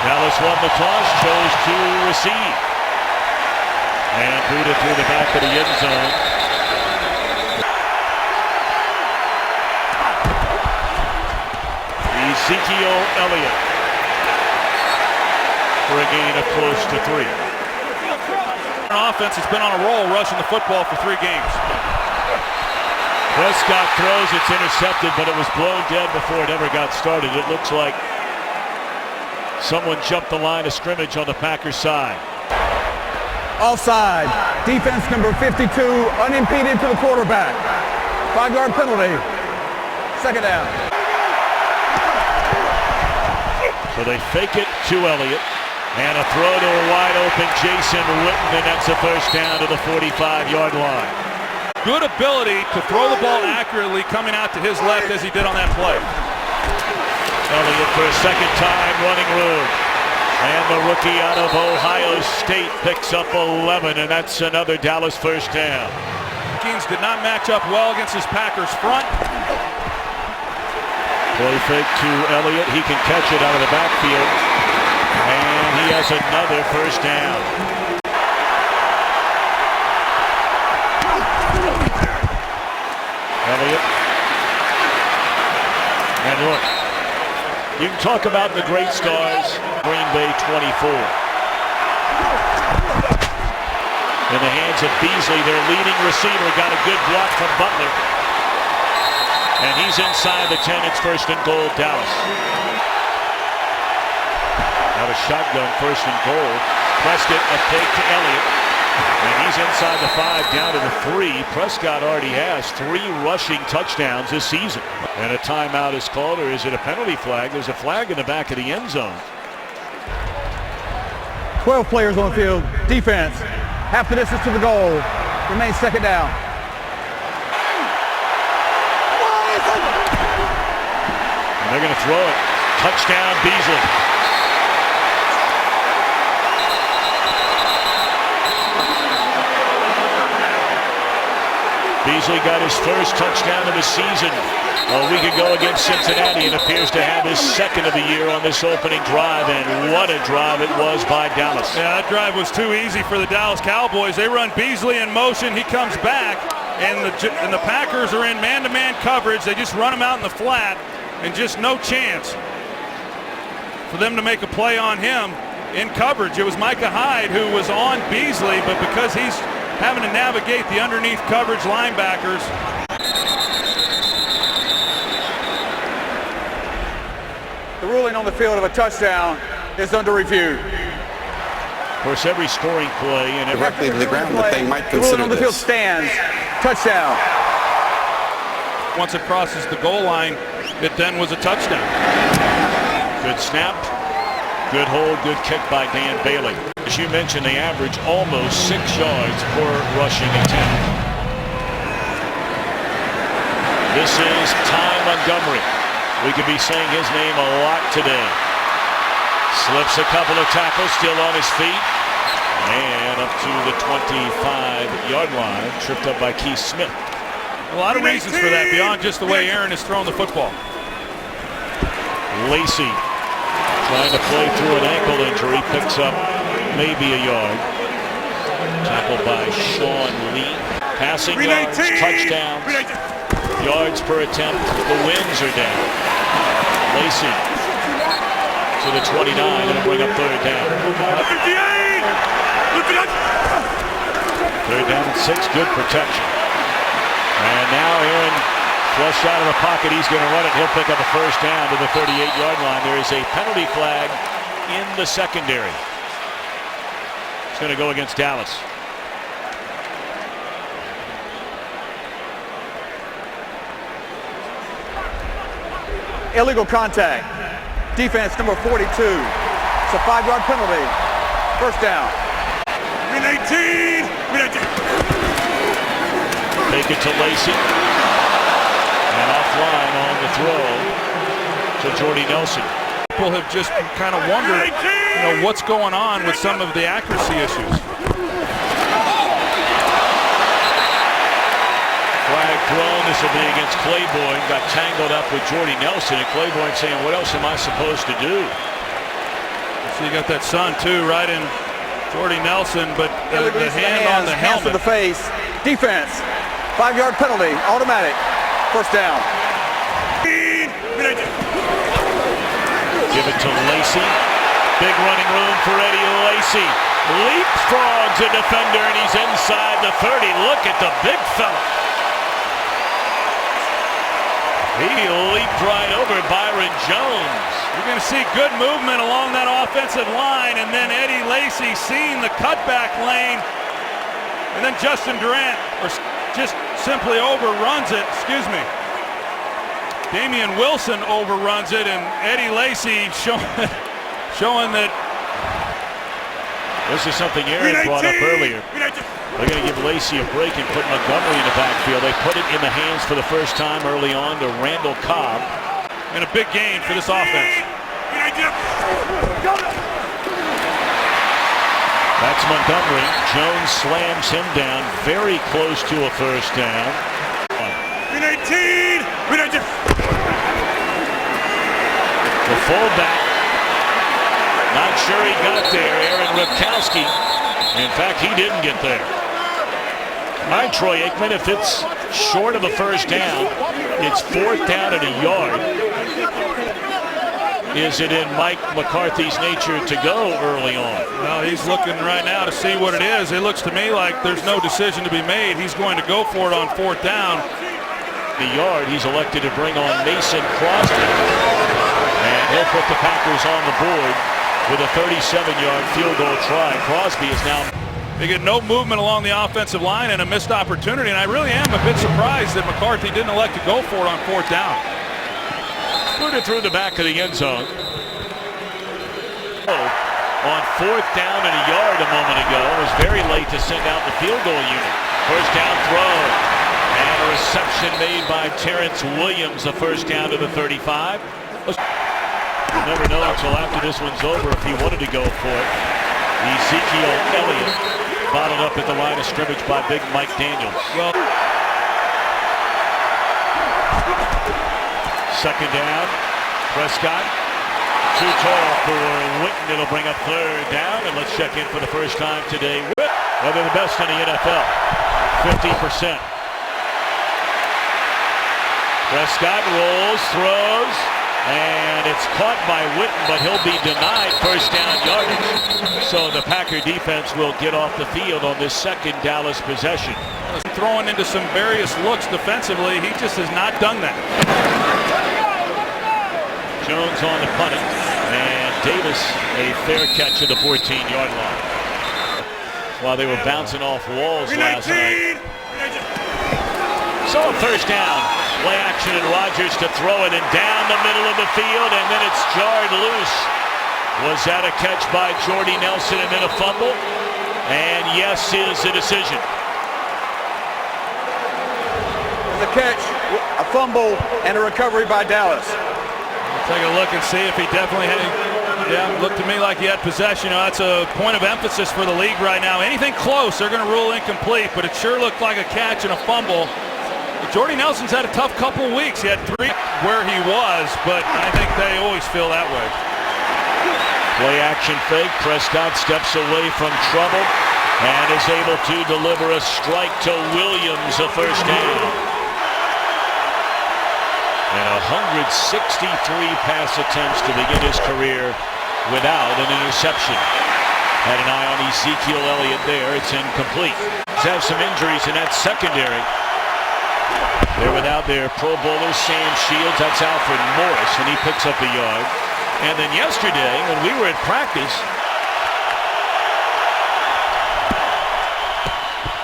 Dallas won the toss, chose to receive. And booted it through the back of the end zone. Ezekiel Elliott for a gain of close to 3. Offense has been on a roll, rushing the football for 3 games. Prescott throws, it's intercepted, but it was blown dead before it ever got started. It looks like someone jumped the line of scrimmage on the Packers side. Offside. Defense number 52, unimpeded to the quarterback. 5-yard penalty. Second down. So they fake it to Elliott. And a throw to a wide open Jason Witten, and that's a first down to the 45-yard line. Good ability to throw the ball accurately coming out to his left as he did on that play. Elliott for a second time running room. And the rookie out of Ohio State picks up 11, and that's another Dallas first down. Kings did not match up well against his Packers front. Play fake to Elliott. He can catch it out of the backfield. And he has another first down. Elliott. And look, you can talk about the great stars. Green Bay 24. In the hands of Beasley, their leading receiver, got a good block from Butler. And he's inside the 10. It's first and goal, Dallas. Out of shotgun, first and goal. Prescott, a fake to Elliott. And he's inside the 5, down to the 3. Prescott already has 3 rushing touchdowns this season. And a timeout is called, or is it a penalty flag? There's a flag in the back of the end zone. 12 players on the field. Defense. Half the distance to the goal. Remains second down. And they're going to throw it. Touchdown, Beasley. Beasley got his first touchdown of the season a week ago against Cincinnati, and appears to have his second of the year on this opening drive, and what a drive it was by Dallas. Yeah, that drive was too easy for the Dallas Cowboys. They run Beasley in motion, he comes back, and the Packers are in man-to-man coverage. They just run him out in the flat, and just no chance for them to make a play on him in coverage. It was Micah Hyde who was on Beasley, but because he's having to navigate the underneath coverage linebackers. The ruling on the field of a touchdown is under review. Of course, every scoring play and directly to the ground, but they might consider the ruling on the field stands. Touchdown. Once it crosses the goal line, it then was a touchdown. Good snap, good hold, good kick by Dan Bailey. As you mentioned, they average almost 6 yards per rushing attempt. This is Ty Montgomery. We could be saying his name a lot today. Slips a couple of tackles, still on his feet. And up to the 25-yard line, tripped up by Keith Smith. A lot of reasons for that, beyond just the way Aaron has thrown the football. Lacey trying to play through an ankle injury, picks up maybe a yard. Tackled by Sean Lee. Passing yards, touchdowns, yards per attempt. The wins are down. Lacey to the 29, and bring up third down. Third down and 6, good protection. And now Aaron flushed out of the pocket. He's going to run it. He'll pick up a first down to the 38-yard line. There is a penalty flag in the secondary. It's going to go against Dallas. Illegal contact. Defense number 42. It's a 5-yard penalty. First down. Min 18. Take it to Lacey. And offline on the throw to Jordy Nelson. People have just kind of wondered, what's going on with some of the accuracy issues. Flag thrown. This will be against Claiborne. Got tangled up with Jordy Nelson, and Claiborne saying, what else am I supposed to do? So you got that sun too, right in Jordy Nelson, but the hand on the hands to helmet. the face. Defense. 5-yard penalty. Automatic. First down. Give it to Lacey. Big running room for Eddie Lacy. Leapfrogs a defender, and he's inside the 30. Look at the big fella. He leaped right over Byron Jones. You're going to see good movement along that offensive line, and then Eddie Lacy seeing the cutback lane, and then Justin Durant just simply overruns it. Excuse me. Damian Wilson overruns it, and Eddie Lacy showing that. This is something Aaron brought up earlier. They're going to give Lacey a break and put Montgomery in the backfield. They put it in the hands for the first time early on to Randall Cobb. And a big gain for this offense. That's Montgomery. Jones slams him down very close to a first down. The fullback, not sure he got there. Aaron Ripkowski. In fact, he didn't get there. All right, Troy Aikman, if it's short of a first down, it's 4th down and a yard. Is it in Mike McCarthy's nature to go early on? Well, he's looking right now to see what it is. It looks to me like there's no decision to be made. He's going to go for it on 4th down. The yard, he's elected to bring on Mason Crosby. And he'll put the Packers on the board with a 37-yard field goal try. Crosby is now... They get no movement along the offensive line and a missed opportunity, and I really am a bit surprised that McCarthy didn't elect to go for it on 4th down. Put it through the back of the end zone. On 4th down and a yard a moment ago. It was very late to send out the field goal unit. First down throw. And a reception made by Terrence Williams, the first down to the 35. You'll never know until after this one's over if he wanted to go for it. Ezekiel Elliott bottled up at the line of scrimmage by big Mike Daniels. Well, second down, Prescott. Too tall for Witten. It'll bring up 3rd down, and let's check in for the first time today. Well, they're the best in the NFL. 50%. Prescott rolls, throws, and it's caught by Witten, but he'll be denied first down yardage. So the Packer defense will get off the field on this second Dallas possession. Throwing into some various looks defensively, he just has not done that. Jones on the punt, and Davis a fair catch at the 14-yard line. While they were bouncing off walls last night. So first down, play action, and Rodgers to throw it, and down the middle of the field, and then it's jarred loose. Was that a catch by Jordy Nelson and then a fumble? And yes is the decision. The catch, a fumble, and a recovery by Dallas. Take a look and see if he definitely had. Yeah, looked to me like he had possession. You know, that's a point of emphasis for the league right now. Anything close, they're going to rule incomplete, but it sure looked like a catch and a fumble. Jordy Nelson's had a tough couple of weeks. He had 3 where he was, but I think they always feel that way. Play action fake. Prescott steps away from trouble and is able to deliver a strike to Williams, a first down. And 163 pass attempts to begin his career without an interception. Had an eye on Ezekiel Elliott there. It's incomplete. Have some injuries in that secondary. They're without their Pro Bowler Sam Shields. That's Alfred Morris, and he picks up a yard. And then yesterday, when we were at practice,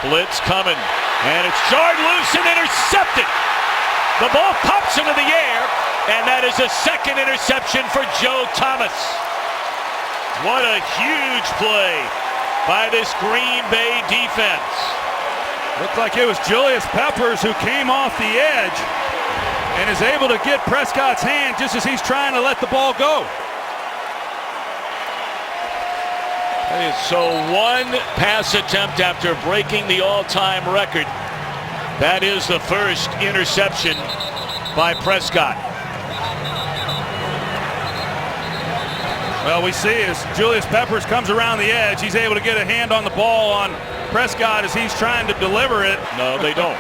blitz coming, and it's jarred loose and intercepted. The ball pops into the air, and that is a second interception for Joe Thomas. What a huge play by this Green Bay defense. Looked like it was Julius Peppers who came off the edge and is able to get Prescott's hand just as he's trying to let the ball go. So one pass attempt after breaking the all-time record. That is the first interception by Prescott. Well, we see as Julius Peppers comes around the edge, he's able to get a hand on the ball on Prescott as he's trying to deliver it. No, they don't.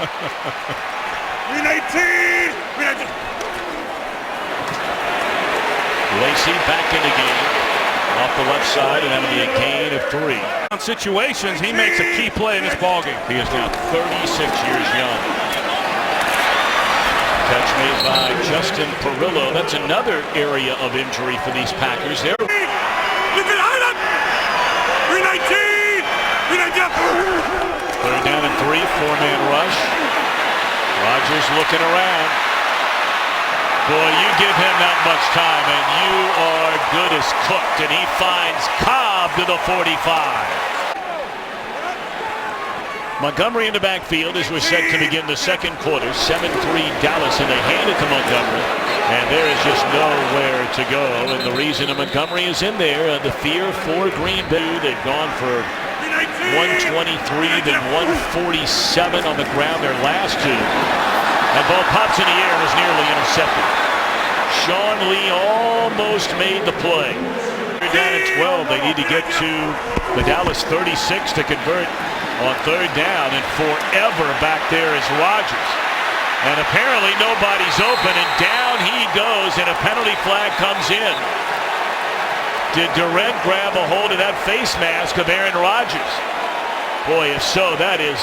Lacey back in the game. Off the left side, and that'll be a gain of 3. On situations, he makes a key play in this ballgame. He is now 36 years young. Catch made by Justin Perillo. That's another area of injury for these Packers. They're third down and 3, 4-man rush. Rodgers looking around. Boy, you give him that much time and you are good as cooked, and he finds Cobb to the 45. Montgomery in the backfield as we're set to begin the second quarter. 7-3 Dallas, and they hand it to Montgomery, and there is just nowhere to go. And the reason that Montgomery is in there, the fear for Green Bay. They've gone for 123, then 147 on the ground their last 2. That ball pops in the air and is nearly intercepted. Sean Lee almost made the play. They're down at 12. They need to get to the Dallas 36 to convert on third down, and forever back there is Rodgers. And apparently nobody's open, and down he goes, and a penalty flag comes in. Did Durant grab a hold of that face mask of Aaron Rodgers? Boy, if so, that is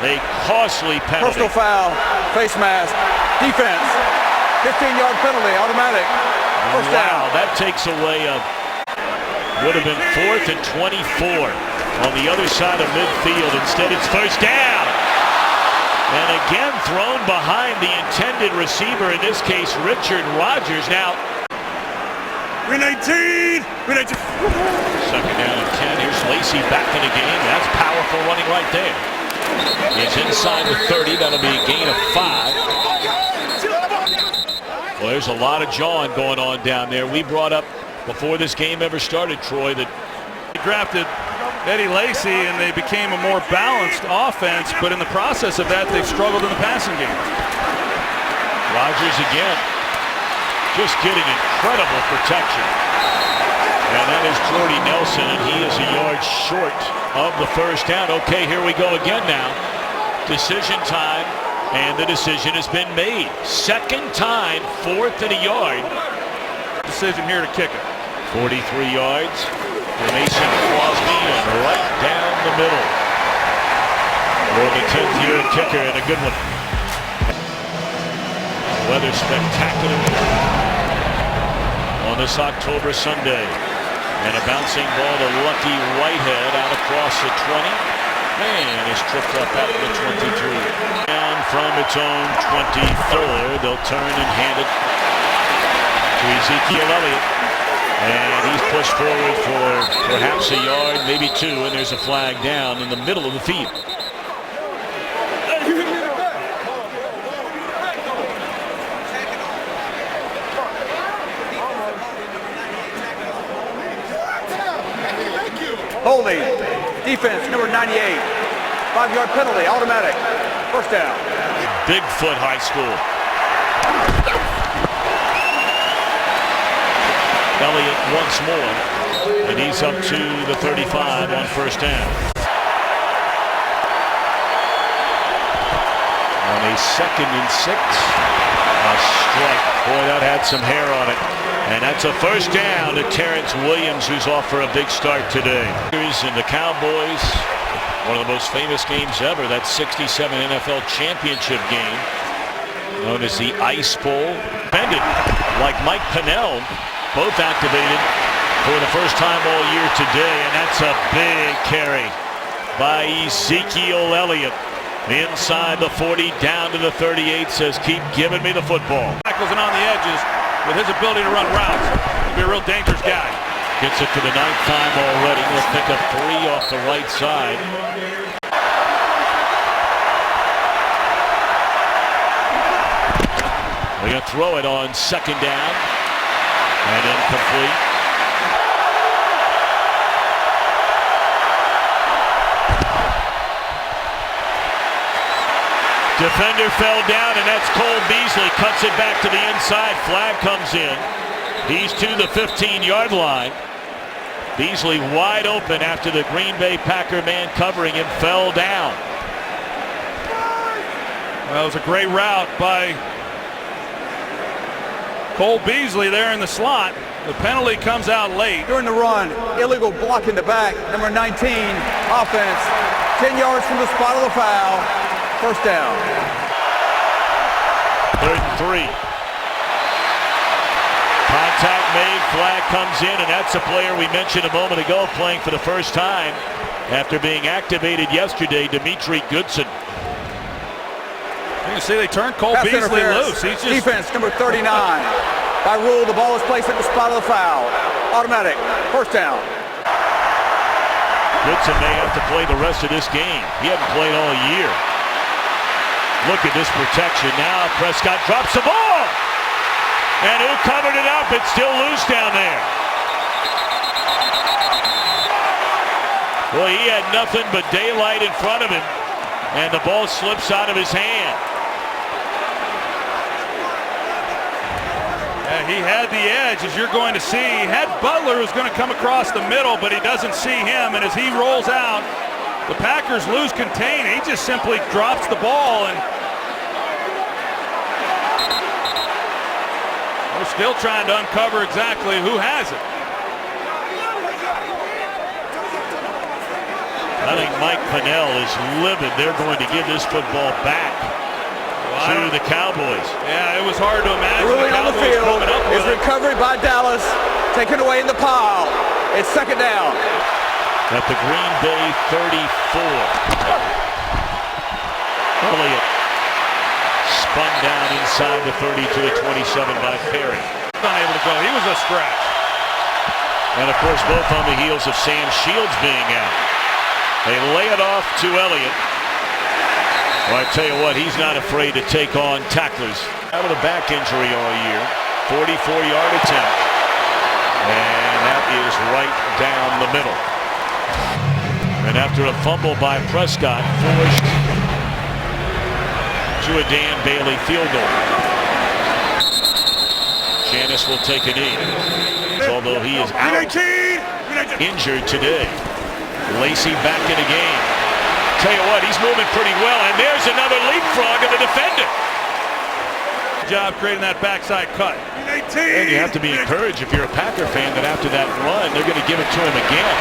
a costly penalty. Personal foul, face mask, defense, 15-yard penalty, automatic. First down. Wow, that takes away a, would have been 4th and 24 on the other side of midfield. Instead, it's first down. And again, thrown behind the intended receiver, in this case, Richard Rodgers. Now, 19. second down and 10. Here's Lacey back in the game. That's powerful running right there. It's inside the 30. That'll be a gain of 5. Well, there's a lot of jawing going on down there. We brought up before this game ever started, Troy, that they drafted Eddie Lacy and they became a more balanced offense, but in the process of that, they've struggled in the passing game. Rodgers again, just getting incredible protection. And that is Jordy Nelson, and he is a yard short of the first down. Okay, here we go again now. Decision time, and the decision has been made. Second time, 4th and a yard. Decision here to kick it. 43 yards for Mason Crosby, and right down the middle for the 10th-year kicker, and a good one. Weather spectacular on this October Sunday. And a bouncing ball to Lucky Whitehead out across the 20. And is tripped up out of the 23. And from its own 24, they'll turn and hand it to Ezekiel Elliott. And he's pushed forward for perhaps a yard, maybe 2, and there's a flag down in the middle of the field. Holding, defense, number 98. 5-yard penalty, automatic. First down. Bigfoot High School. Elliott once more, and he's up to the 35 on first down. On a 2nd and 6, a strike. Boy, that had some hair on it. And that's a first down to Terrence Williams, who's off for a big start today. In the Cowboys, one of the most famous games ever, that 67 NFL championship game, known as the Ice Bowl. Bended like Mike Pennell, both activated for the first time all year today, and that's a big carry by Ezekiel Elliott. Inside the 40, down to the 38, says, keep giving me the football. Tackles and on the edges. With his ability to run routes, he'll be a real dangerous guy. Gets it to the 9th time already. He'll pick up 3 off the right side. They're going to throw it on 2nd down. And incomplete. Defender fell down, and that's Cole Beasley. Cuts it back to the inside. Flag comes in. He's to the 15-yard line. Beasley wide open after the Green Bay Packer man covering him fell down. Well, it was a great route by Cole Beasley there in the slot. The penalty comes out late. During the run, illegal block in the back, number 19, offense, 10 yards from the spot of the foul, first down. 3rd and 3. Contact made, flag comes in, and that's a player we mentioned a moment ago playing for the first time after being activated yesterday, Dimitri Goodson. You can see they turned Cole Pass Beasley interference. loose. He's just Defense, number 39. By rule, the ball is placed at the spot of the foul. Automatic, first down. Goodson may have to play the rest of this game. He hasn't played all year. Look at this protection now. Prescott drops the ball. And who covered it up? It's still loose down there. Well, he had nothing but daylight in front of him. And the ball slips out of his hand. he had the edge, as you're going to see. He had Butler, who's going to come across the middle, but he doesn't see him. And as he rolls out, the Packers lose contain. He just simply drops the ball, and we're still trying to uncover exactly who has it. I think Mike Pennell is livid. They're going to give this football back to the Cowboys. Yeah, it was hard to imagine. Ruling on the field is recovery by Dallas, taken away in the pile. It's second down. At the Green Bay 34. Elliott spun down inside the 30 to the 27 by Perry. Unable to go. He was a stretch. And of course, both on the heels of Sam Shields being out. They lay it off to Elliott. Well, I tell you what, he's not afraid to take on tacklers. Out of the back injury all year. 44-yard attempt. And that is right down the middle. And after a fumble by Prescott, forced to a Dan Bailey field goal. Janis will take a knee. Although he is out injured today. Lacey back in the game. Tell you what, he's moving pretty well, and there's another leapfrog of the defender. Good job creating that backside cut. And you have to be encouraged if you're a Packer fan that after that run, they're going to give it to him again.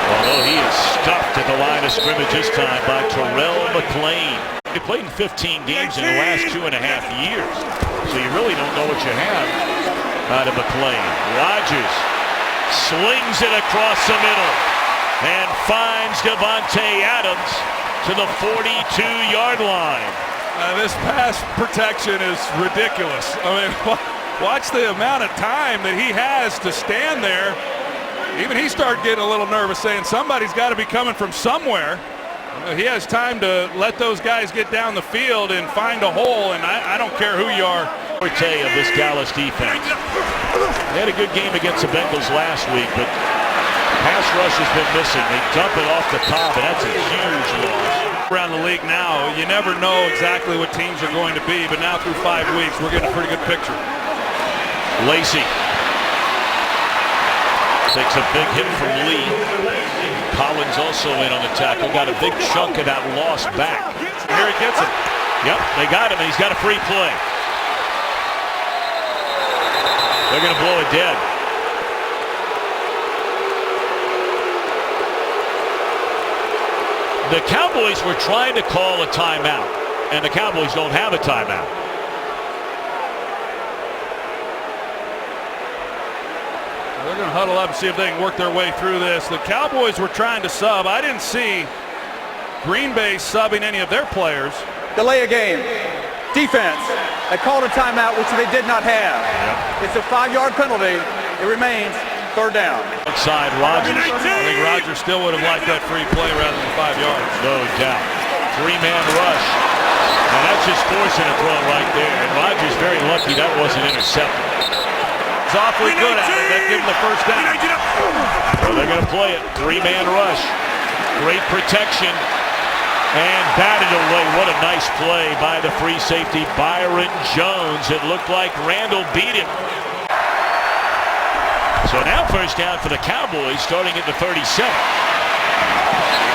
Although he is stuffed at the line of scrimmage this time by Terrell McClain. He played in 15 games in the last 2.5 years, so you really don't know what you have out of McClain. Rodgers slings it across the middle and finds Devontae Adams to the 42-yard line. This pass protection is ridiculous. I mean, watch the amount of time that he has to stand there. Even he started getting a little nervous, saying somebody's got to be coming from somewhere. He has time to let those guys get down the field and find a hole, and I don't care who you are. Forte of this Dallas defense. They had a good game against the Bengals last week, but pass rush has been missing. They dump it off the top, and that's a huge loss. Around the league now, you never know exactly what teams are going to be, but now through 5 weeks, we're getting a pretty good picture. Lacey takes a big hit from Lee. Collins also in on the tackle. Got a big chunk of that loss back. Here he gets it. Yep, they got him, and he's got a free play. They're going to blow it dead. The Cowboys were trying to call a timeout, and the Cowboys don't have a timeout. They're going to huddle up and see if they can work their way through this. The Cowboys were trying to sub. I didn't see Green Bay subbing any of their players. Delay a game. Defense. They called a timeout, which they did not have. It's a 5-yard penalty. It remains third down. Outside Rodgers. I think Rodgers still would have liked that free play rather than 5 yards. No doubt. 3-man rush. And that's just forcing a throw right there. And Rodgers very lucky that wasn't intercepted. He's awfully good at it. That gave him the first down. Well, they're going to play it. 3-man rush. Great protection. And batted away. What a nice play by the free safety, Byron Jones. It looked like Randall beat him. So now first down for the Cowboys, starting at the 37.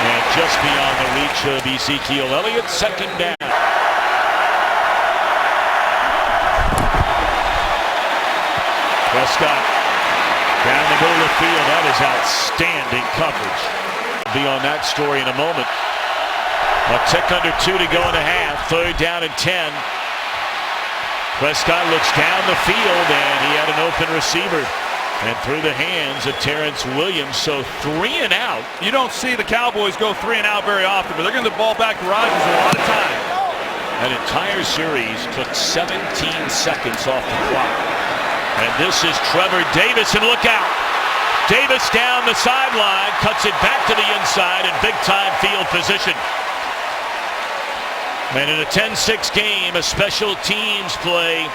And just beyond the reach of Ezekiel Elliott, second down. Prescott down the middle of the field. That is outstanding coverage. Be on that story in a moment. A tick under 2 to go in the half. Third down and 10. Prescott looks down the field, and he had an open receiver. And through the hands of Terrence Williams. So 3 and out. You don't see the Cowboys go 3 and out very often, but they're going to the ball back to Rodgers a lot of time. That entire series took 17 seconds off the clock. And this is Trevor Davis, and look out. Davis down the sideline, cuts it back to the inside in big-time field position. And in a 10-6 game, a special teams play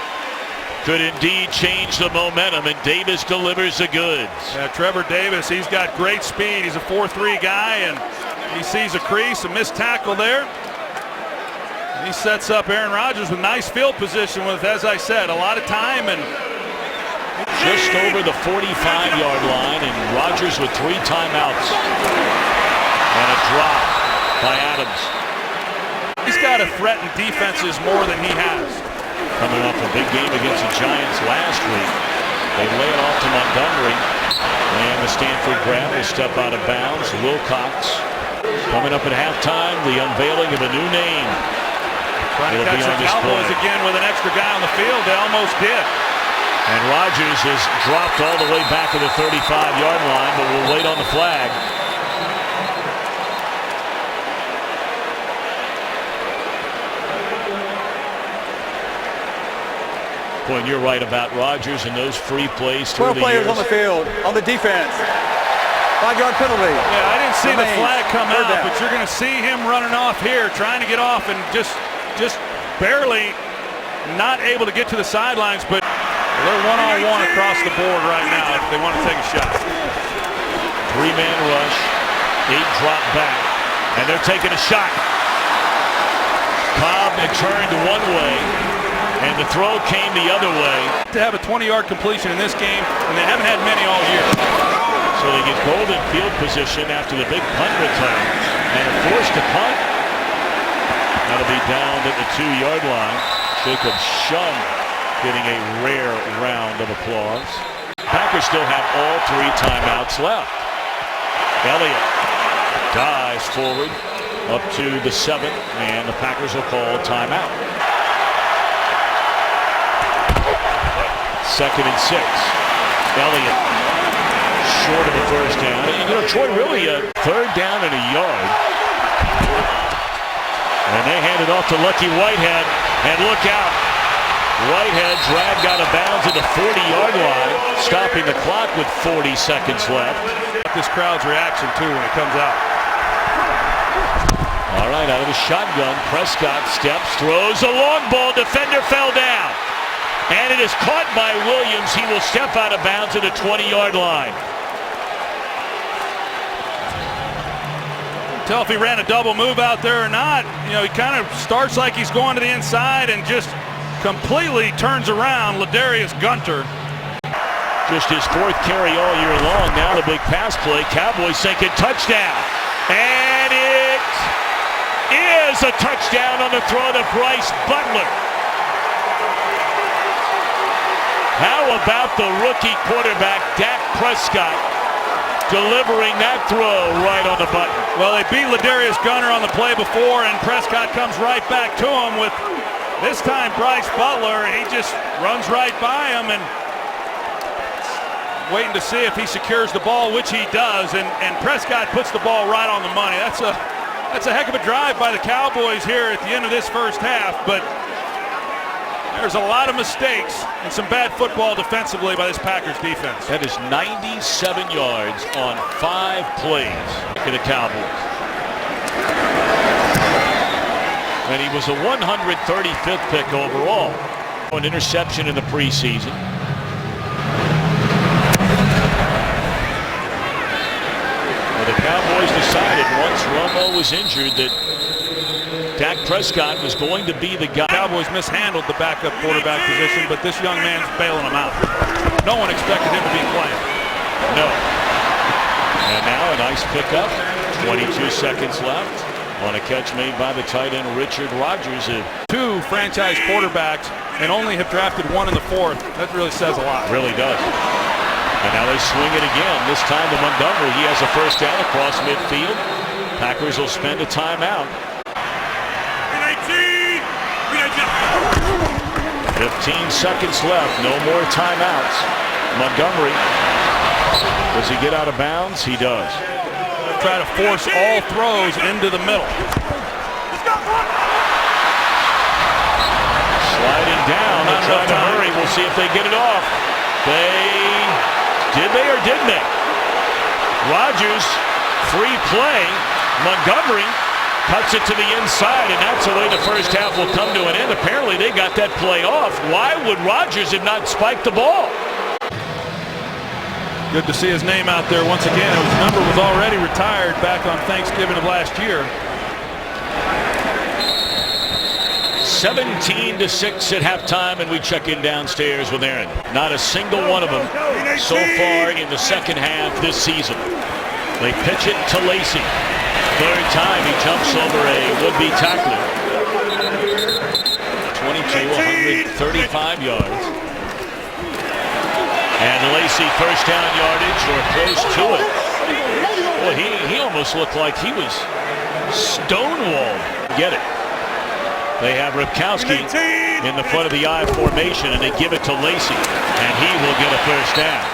could indeed change the momentum, and Davis delivers the goods. Yeah, Trevor Davis, he's got great speed. He's a 4-3 guy, and he sees a crease, a missed tackle there. And he sets up Aaron Rodgers with nice field position with, as I said, a lot of time. And just over the 45-yard line, and Rodgers with 3 timeouts. And a drop by Adams. He's got to threaten defenses more than he has. Coming off a big game against the Giants last week. They lay it off to Montgomery. And the Stanford grab will step out of bounds. Wilcox coming up at halftime. The unveiling of a new name. Trying to catch the Cowboys again with an extra guy on the field. They almost did. And Rodgers is dropped all the way back to the 35-yard line, but we'll wait on the flag. Boy, you're right about Rodgers and those free plays through 12 the players years. on the field, on the defense. 5-yard penalty. Yeah, I didn't see the flag come out, down. but you're going to see him running off here, trying to get off, and just barely not able to get to the sidelines, but they're one-on-one across the board right now if they want to take a shot. 3-man rush, 8 drop back, and they're taking a shot. Cobb had turned one way, and the throw came the other way. To have a 20-yard completion in this game, and they haven't had many all year. So they get golden field position after the big punt return, and are forced to punt. That'll be down at the 2-yard line. Jacob Shum getting a rare round of applause. Packers still have all 3 timeouts left. Elliott dives forward up to the 7th, and the Packers will call timeout. 2nd and 6. Elliott short of the first down. And, you know, Troy, really a 3rd down and a yard. And they hand it off to Lucky Whitehead, and look out. Whitehead dragged out of bounds at the 40-yard line, stopping the clock with 40 seconds left. This crowd's reaction, too, when it comes out. All right, out of the shotgun, Prescott steps, throws a long ball. Defender fell down. And it is caught by Williams. He will step out of bounds at the 20-yard line. Tell if he ran a double move out there or not. You know, he kind of starts like he's going to the inside and just completely turns around. Ladarius Gunter. Just his 4th carry all year long. Now the big pass play. Cowboys thinking touchdown. And it is a touchdown on the throw to Bryce Butler. How about the rookie quarterback, Dak Prescott, delivering that throw right on the button? Well, they beat Ladarius Gunter on the play before, and Prescott comes right back to him with, this time, Bryce Butler. He just runs right by him and waiting to see if he secures the ball, which he does, and Prescott puts the ball right on the money. That's a heck of a drive by the Cowboys here at the end of this first half, but there's a lot of mistakes and some bad football defensively by this Packers defense. That is 97 yards on 5 plays for the Cowboys. And he was a 135th pick overall. An interception in the preseason. Well, the Cowboys decided once Romo was injured that Dak Prescott was going to be the guy. Cowboys mishandled the backup quarterback position, but this young man's bailing them out. No one expected him to be playing. No. And now a nice pickup. 22 seconds left on a catch made by the tight end Richard Rodgers. Two franchise quarterbacks and only have drafted one in the fourth. That really says a lot. Really does. And now they swing it again. This time to Montgomery. He has a first down across midfield. Packers will spend a timeout. 15 seconds left. No more timeouts. Montgomery. Does he get out of bounds? He does. Try to force all throws into the middle. Sliding down. They're trying to hurry. We'll see if they get it off. Did they or didn't they? Rodgers, free play. Montgomery cuts it to the inside, and that's the way the first half will come to an end. Apparently they got that play off. Why would Rodgers have not spiked the ball? Good to see his name out there once again. His number was already retired back on Thanksgiving of last year. 17-6 at halftime, and we check in downstairs with Aaron. Not a single one of them so far in the second half this season. They pitch it to Lacey. Third time he jumps over a would-be tackler. 135 yards. And Lacey first down yardage or close to it. Well, he almost looked like he was stonewalled. Get it. They have Ripkowski in the front of the I formation, and they give it to Lacey, and he will get a first down.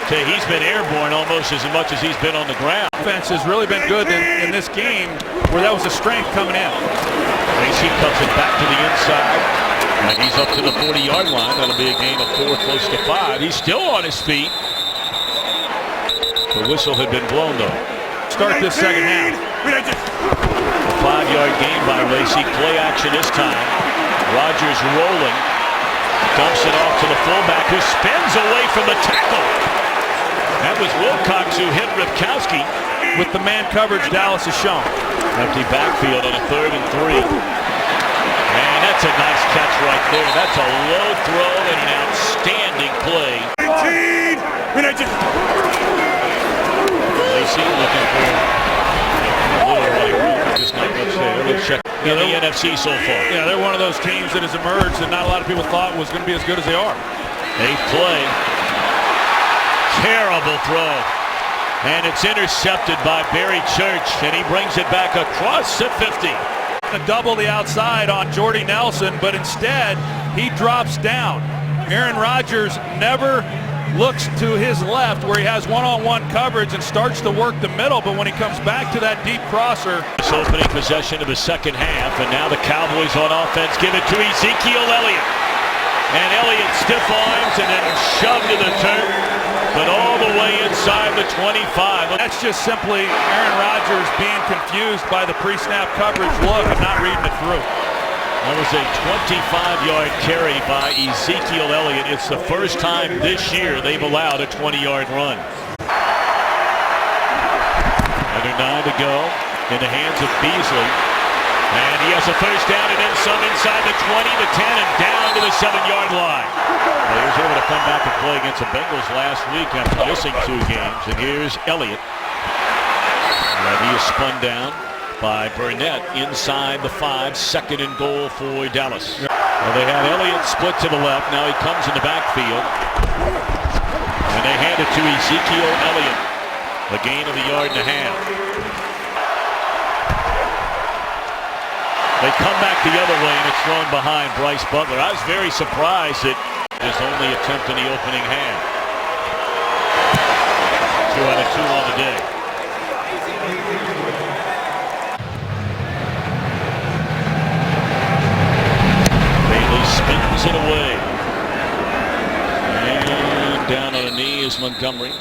Okay, he's been airborne almost as much as he's been on the ground. Offense has really been good in this game where that was a strength coming in. Lacey cuts it back to the inside, and he's up to the 40-yard line. That'll be a gain of 4, close to 5. He's still on his feet. The whistle had been blown, though. Start this second half. A 5-yard gain by Lacey. Play action this time. Rodgers rolling. Dumps it off to the fullback, who spins away from the tackle. That was Wilcox who hit Ripkowski. With the man coverage Dallas has shown. Empty backfield on a 3rd and 3. And that's a nice catch right there. That's a low throw and an outstanding play. Lacey looking for a little running room. Just not much there. Let's check in the NFC so far. Yeah, they're one of those teams that has emerged that not a lot of people thought was going to be as good as they are. 8th play. Terrible throw. And it's intercepted by Barry Church, and he brings it back across the 50. Double the outside on Jordy Nelson, but instead he drops down. Aaron Rodgers never looks to his left where he has one-on-one coverage and starts to work the middle, but when he comes back to that deep crosser. This opening possession of the second half, and now the Cowboys on offense give it to Ezekiel Elliott. And Elliott stiff arms and then shoved to the turf, but all the way inside the 25. That's just simply Aaron Rodgers being confused by the pre-snap coverage look and not reading it through. That was a 25-yard carry by Ezekiel Elliott. It's the first time this year they've allowed a 20-yard run. Under 9 to go in the hands of Beasley. And he has a first down and then some inside the 20, the 10, and down to the 7-yard line. Well, he was able to come back and play against the Bengals last week after missing 2 games. And here's Elliott. And he is spun down by Burnett inside the 5, 2nd and goal for Dallas. Well, they had Elliott split to the left. Now he comes in the backfield. And they hand it to Ezekiel Elliott. A gain of a 1.5 yards. They come back the other way, and it's thrown behind Bryce Butler. I was very surprised at his only attempt in the opening half. 2 out of 2 on the day. Bailey spins it away. And down on a knee is Montgomery.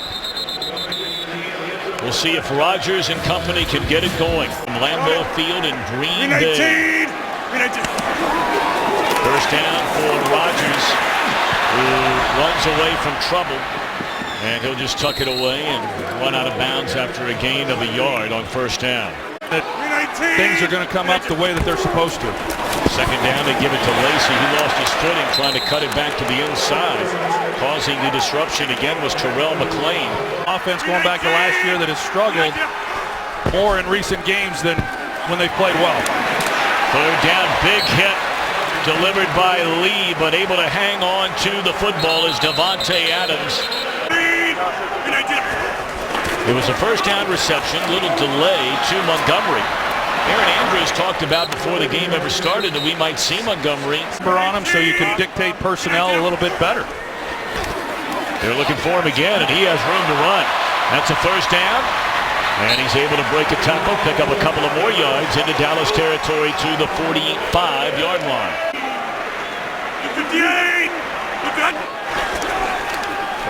We'll see if Rodgers and company can get it going from Lambeau Field in Green Bay. First down for Rodgers, who runs away from trouble, and he'll just tuck it away and run out of bounds after a gain of a yard on first down. things are going to come up the way that they're supposed to. Second down, they give it to Lacey. He lost his footing trying to cut it back to the inside. Causing the disruption again was Terrell McLean. Offense going back to last year that has struggled more in recent games than when they played well. Third down, big hit delivered by Lee, but able to hang on to the football is Devontae Adams. It was a first down reception, little delay to Montgomery. Aaron Andrews talked about before the game ever started that we might see Montgomery On him so you can dictate personnel a little bit better. They're looking for him again, and he has room to run. That's a first down, and he's able to break a tackle, pick up a couple of more yards into Dallas territory to the 45-yard line. 58!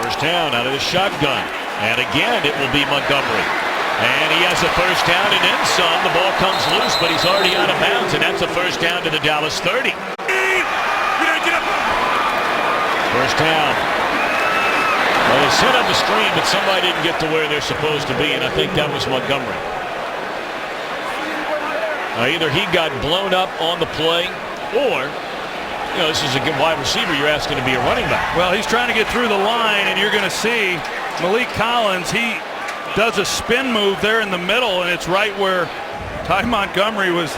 First down out of the shotgun, and again it will be Montgomery. And he has a first down and then some. The ball comes loose, but he's already out of bounds, and that's a first down to the Dallas 30. First down. Well, they set up the screen, but somebody didn't get to where they're supposed to be, and I think that was Montgomery. Either he got blown up on the play, or, you know, this is a good wide receiver you're asking to be a running back. Well, he's trying to get through the line, and you're going to see Malik Collins, he does a spin move there in the middle, and it's right where Ty Montgomery was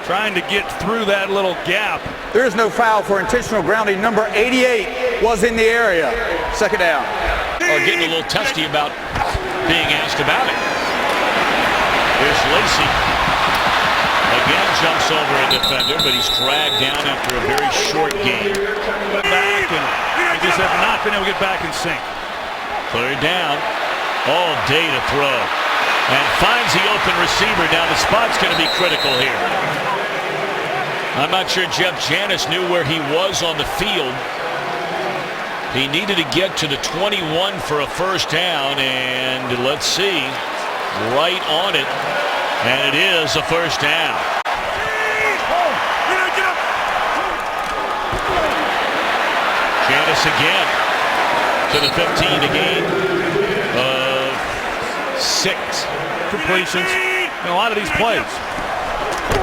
trying to get through that little gap. There is no foul for intentional grounding. Number 88 was in the area. Second down. Getting a little testy about being asked about it. Here's Lacey. Again jumps over a defender, but he's dragged down after a very short game. Back, and they just have not been able to get back in sync. Third down. All day to throw. And finds the open receiver. Now the spot's going to be critical here. I'm not sure Jeff Janis knew where he was on the field. He needed to get to the 21 for a first down, and let's see, right on it, and it is a first down. Janis again to the 15 again of 6 completions in a lot of these plays.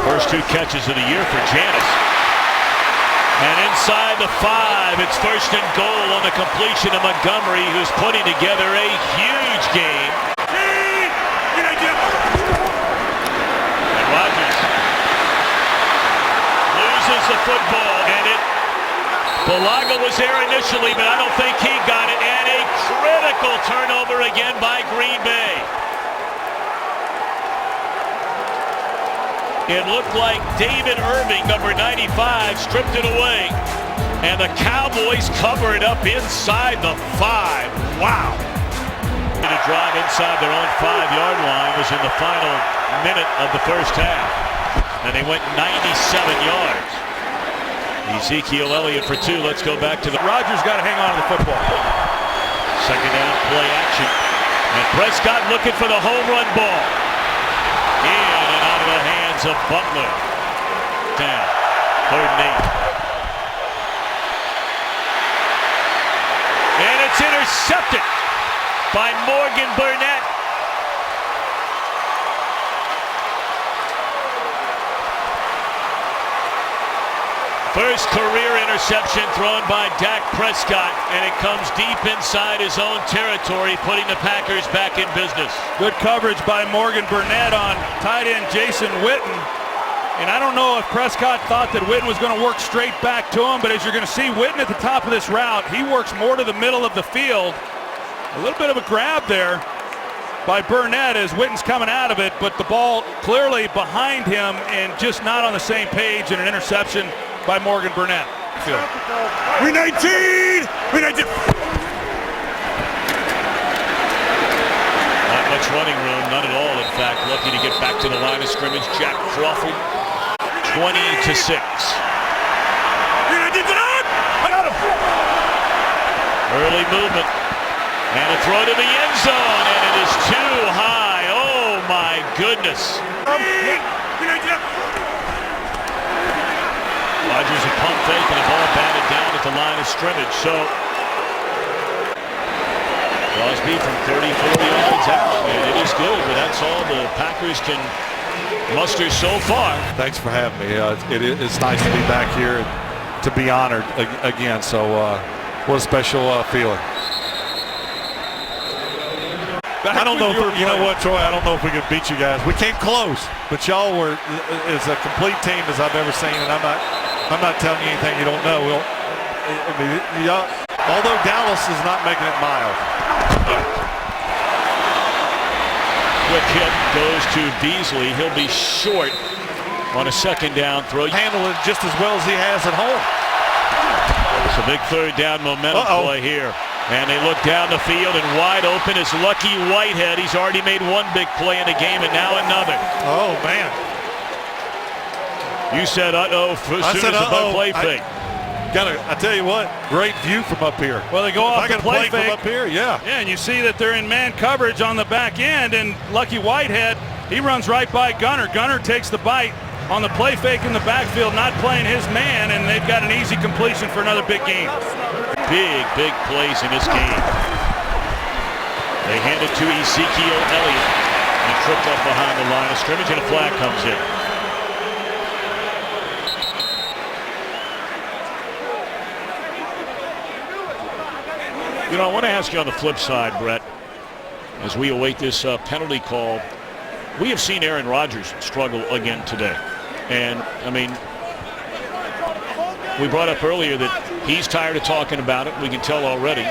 First 2 catches of the year for Janis. And inside the 5, it's first and goal on the completion of Montgomery, who's putting together a huge game. And Rodgers loses the football, and Balaga was there initially, but I don't think he got it. And a critical turnover again by Green Bay. It looked like David Irving, number 95, stripped it away. And the Cowboys cover it up inside the 5. Wow. And a drive inside their own 5-yard line was in the final minute of the first half. And they went 97 yards. Ezekiel Elliott for 2. Let's go back to the... Rodgers got to hang on to the football. Second down, play action. And Prescott looking for the home run ball. In and out of the hands of Butler. Down. 3rd and 8. And it's intercepted by Morgan Burnett. First career interception thrown by Dak Prescott, and it comes deep inside his own territory, putting the Packers back in business. Good coverage by Morgan Burnett on tight end Jason Witten. And I don't know if Prescott thought that Witten was going to work straight back to him, but as you're going to see Witten at the top of this route, he works more to the middle of the field. A little bit of a grab there by Burnett as Witten's coming out of it, but the ball clearly behind him and just not on the same page, and an interception by Morgan Burnett. We 19! We 19! Not much running room, none at all. In fact, lucky to get back to the line of scrimmage. Jack Crawford, 20-6. Early movement. And a throw to the end zone, and it is too high. Oh my goodness. Rodgers a pump fake and a ball batted down at the line of scrimmage. So Crosby from 34 yards out, and it is good, but that's all the Packers can muster so far. Thanks for having me. It's nice to be back here and to be honored again. So what a special feeling. I don't know if you know what, Troy. I don't know if we could beat you guys. We came close, but y'all were as a complete team as I've ever seen. And I'm not telling you anything you don't know. Although Dallas is not making it mild. Quick hit goes to Beasley. He'll be short on a second down throw. Handle it just as well as he has at home. It's a big third down momentum play here. And they look down the field, and wide open is Lucky Whitehead. He's already made one big play in the game, and now another. Oh, man. You said uh-oh as soon as the play fake. I tell you what, great view from up here. Well, they go off the play fake from up here, yeah. Yeah, and you see that they're in man coverage on the back end, and Lucky Whitehead, he runs right by Gunner. Gunner takes the bite on the play fake in the backfield, not playing his man, and they've got an easy completion for another big game. Big plays in this game. They hand it to Ezekiel Elliott, and he tripped up behind the line of scrimmage, and a flag comes in. You know, I want to ask you on the flip side, Brett, as we await this penalty call. We have seen Aaron Rodgers struggle again today. And, I mean, we brought up earlier that he's tired of talking about it. We can tell already.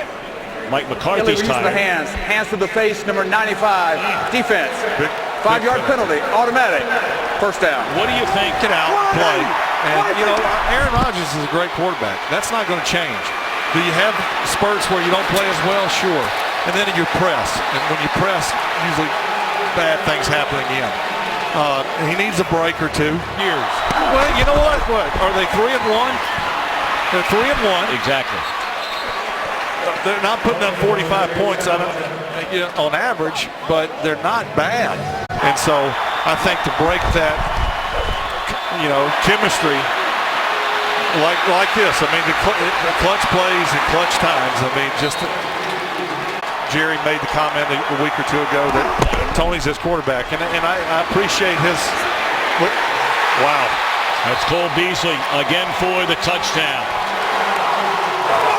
Mike McCarthy's tired. The hands to the face, number 95, defense. 5-yard penalty, automatic, first down. What do you think? Get out, play. And, you know, Aaron Rodgers is a great quarterback. That's not going to change. Do you have spurts where you don't play as well? Sure. And then you press. And when you press, usually bad things happen again. He needs a break or two. Years. Well, you know what? Are they 3-1? They're 3-1. Exactly. They're not putting up 45 points on average, but they're not bad. And so I think to break that, chemistry like this, I mean, the clutch plays and clutch times. I mean, Jerry made the comment a week or two ago that Tony's his quarterback, and I appreciate his. Wow. That's Cole Beasley again for the touchdown.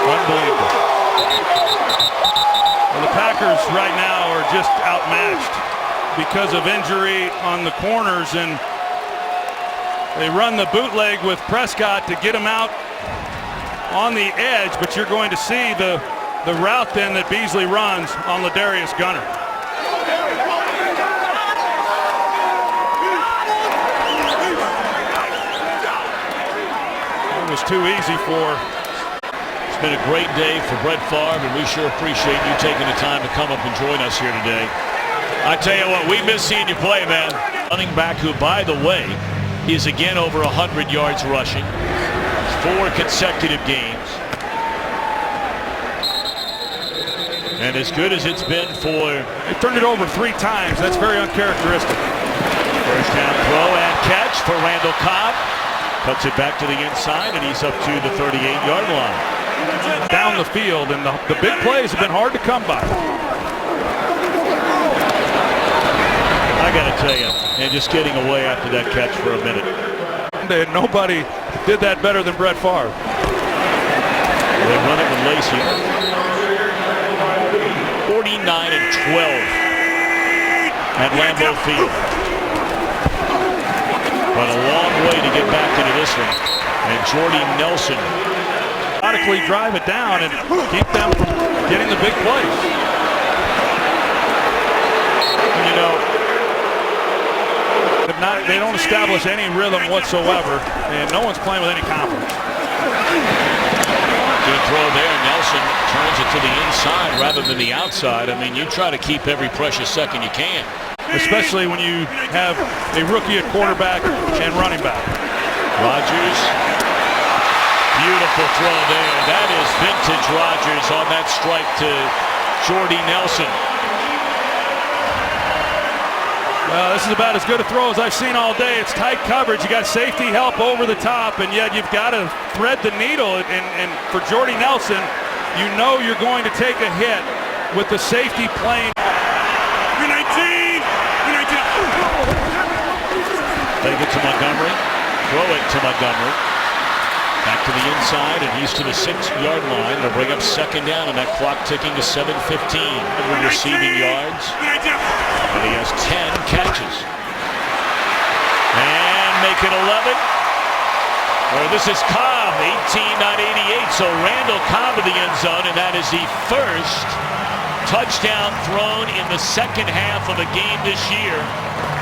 Unbelievable. Well, the Packers right now are just outmatched because of injury on the corners, and they run the bootleg with Prescott to get him out on the edge, but you're going to see the route then that Beasley runs on Ladarius Gunner. It was too easy for. It's been a great day for Brett Favre, and we sure appreciate you taking the time to come up and join us here today. I tell you what, we miss seeing you play, man. Running back who, by the way, is again over 100 yards rushing. 4 consecutive games. And as good as it's been for... They turned it over 3 times. That's very uncharacteristic. First down throw and catch for Randall Cobb. Cuts it back to the inside, and he's up to the 38-yard line. Down the field, and the big plays have been hard to come by. I got to tell you, and just getting away after that catch for a minute. Nobody did that better than Brett Favre. They run it with Lacey. 49-12 at Lambeau Field. But a long way to get back into this one. And Jordy Nelson methodically drive it down and keep them from getting the big plays. You know, they don't establish any rhythm whatsoever, and no one's playing with any confidence. Good throw there. Nelson turns it to the inside rather than the outside. I mean, you try to keep every precious second you can. Especially when you have a rookie at quarterback and running back. Rodgers. Beautiful throw there. That is vintage Rodgers on that strike to Jordy Nelson. Well, this is about as good a throw as I've seen all day. It's tight coverage. You got safety help over the top, and yet you've got to thread the needle. And for Jordy Nelson, you know you're going to take a hit with the safety playing. to Montgomery. Throw it to Montgomery. Back to the inside, and he's to the 6-yard line to bring up second down, and that clock ticking to 7:15 with receiving yards. And he has 10 catches. And make it 11. Oh, this is Cobb, 18, not 88. So Randall Cobb to the end zone, and that is the first touchdown thrown in the second half of a game this year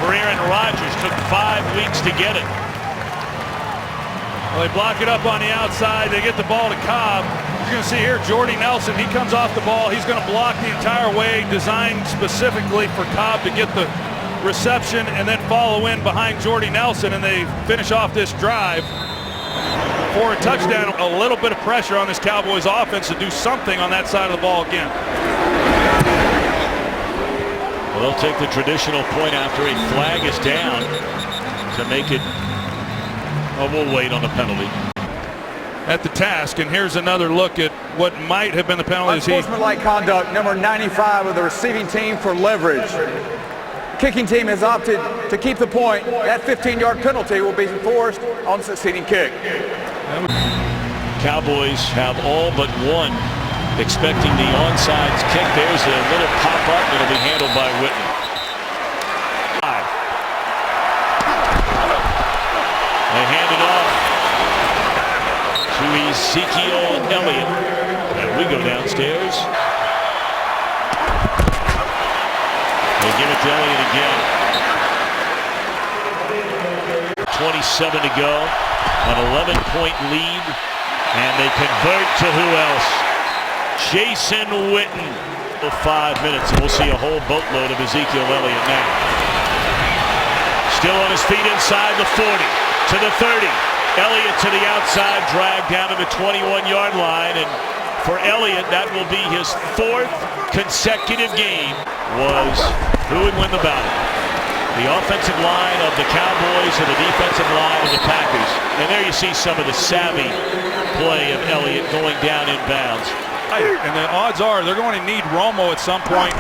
for Aaron Rodgers. Took 5 weeks to get it. Well, they block it up on the outside. They get the ball to Cobb. You're going to see here Jordy Nelson. He comes off the ball. He's going to block the entire way, designed specifically for Cobb to get the reception and then follow in behind Jordy Nelson, and they finish off this drive for a touchdown. A little bit of pressure on this Cowboys offense to do something on that side of the ball again. Well, they'll take the traditional point after a flag is down to make it. Oh, we'll wait on the penalty. At the task, and here's another look at what might have been the penalty. Unsportsmanlike conduct, number 95 of the receiving team for leverage. Kicking team has opted to keep the point. That 15-yard penalty will be enforced on the succeeding kick. Cowboys have all but one expecting the onside kick. There's a little pop-up. It'll be handled by Whitney. They hand it off to Ezekiel Elliott. And we go downstairs. They give it to Elliott again. 27 to go. An 11-point lead. And they convert to who else? Jason Witten. 5 minutes, and we'll see a whole boatload of Ezekiel Elliott now. Still on his feet inside the 40. To the 30. Elliott to the outside, dragged down to the 21-yard line. And for Elliott, that will be his 4th consecutive game. Was who would win the battle? The offensive line of the Cowboys and the defensive line of the Packers. And there you see some of the savvy play of Elliott going down in bounds. And the odds are they're going to need Romo at some point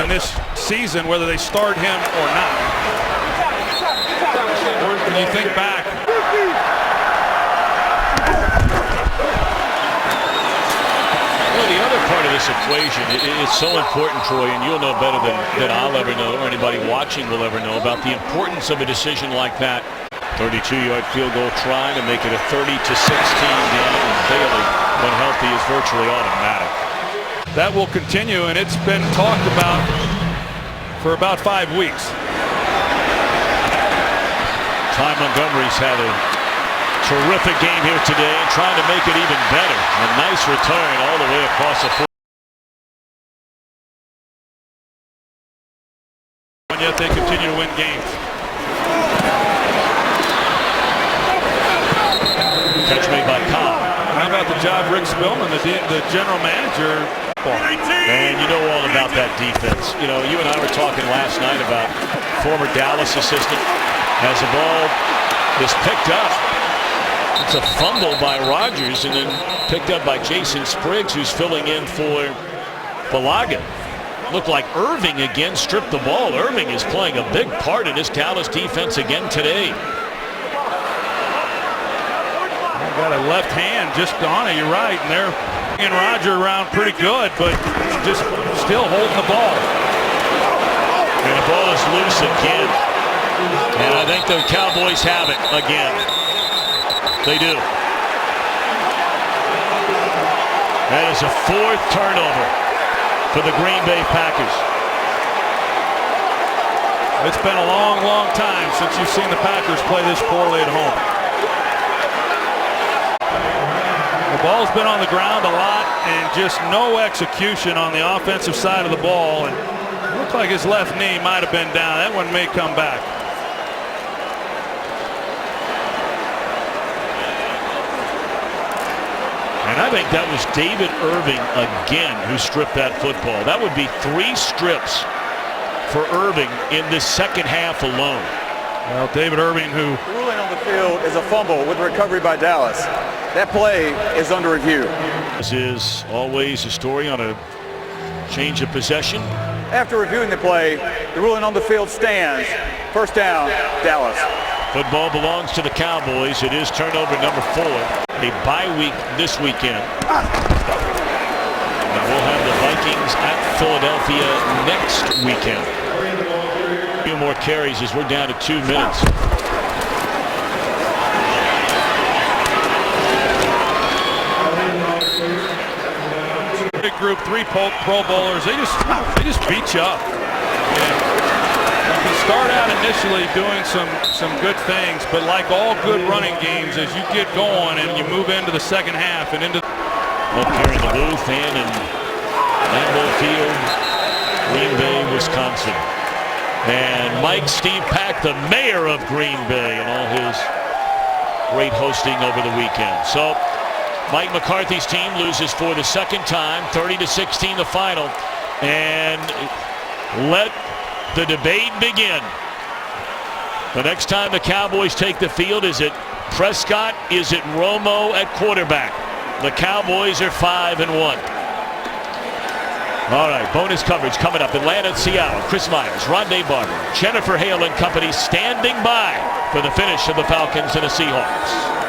in this season, whether they start him or not. When you think back, well, the other part of this equation is so important, Troy, and you'll know better than I'll ever know, or anybody watching will ever know, about the importance of a decision like that. 32-yard field goal trying to make it a 30-16 game, and Bailey, when healthy, is virtually automatic. that will continue, and it's been talked about for about 5 weeks. Ty Montgomery's had a terrific game here today and trying to make it even better. A nice return all the way across the field. And yet they continue to win games. Catch made by Cobb. How about the job Rick Spillman, the general manager? And you know all about that defense. You know, you and I were talking last night about former Dallas assistant. As the ball is picked up, it's a fumble by Rodgers and then picked up by Jason Spriggs, who's filling in for Balaga. Looked like Irving again stripped the ball. Irving is playing a big part in this Dallas defense again today. Got a left hand just on it, you're right, and they're in Rodgers around pretty good, but just still holding the ball. And the ball is loose again. And I think the Cowboys have it again. They do. That is a 4th turnover for the Green Bay Packers. It's been a long, long time since you've seen the Packers play this poorly at home. The ball's been on the ground a lot and just no execution on the offensive side of the ball. And it looked like his left knee might have been down. That one may come back. And I think that was David Irving again who stripped that football. That would be 3 strips for Irving in this second half alone. Well, David Irving, who... The ruling on the field is a fumble with recovery by Dallas. That play is under review. This is always a story on a change of possession. After reviewing the play, the ruling on the field stands. First down, Dallas. Football belongs to the Cowboys. It is turnover number 4. A bye week this weekend. Now we'll have the Vikings at Philadelphia next weekend. A few more carries as we're down to 2 minutes. Big group, 3 Pro Bowlers. They just beat you up. You can start out initially doing some good things, but like all good running games, as you get going and you move into the second half and into Up here in the booth and in Lambeau Field, Green Bay, Wisconsin. And Mike Steve Pack, the mayor of Green Bay, and all his great hosting over the weekend. So Mike McCarthy's team loses for the second time, 30-16 the final. And let the debate begin. The next time the Cowboys take the field, is it Prescott? Is it Romo at quarterback? The Cowboys are 5-1. All right, bonus coverage coming up. Atlanta at Seattle. Chris Myers, Rondé Barber, Jennifer Hale and company standing by for the finish of the Falcons and the Seahawks.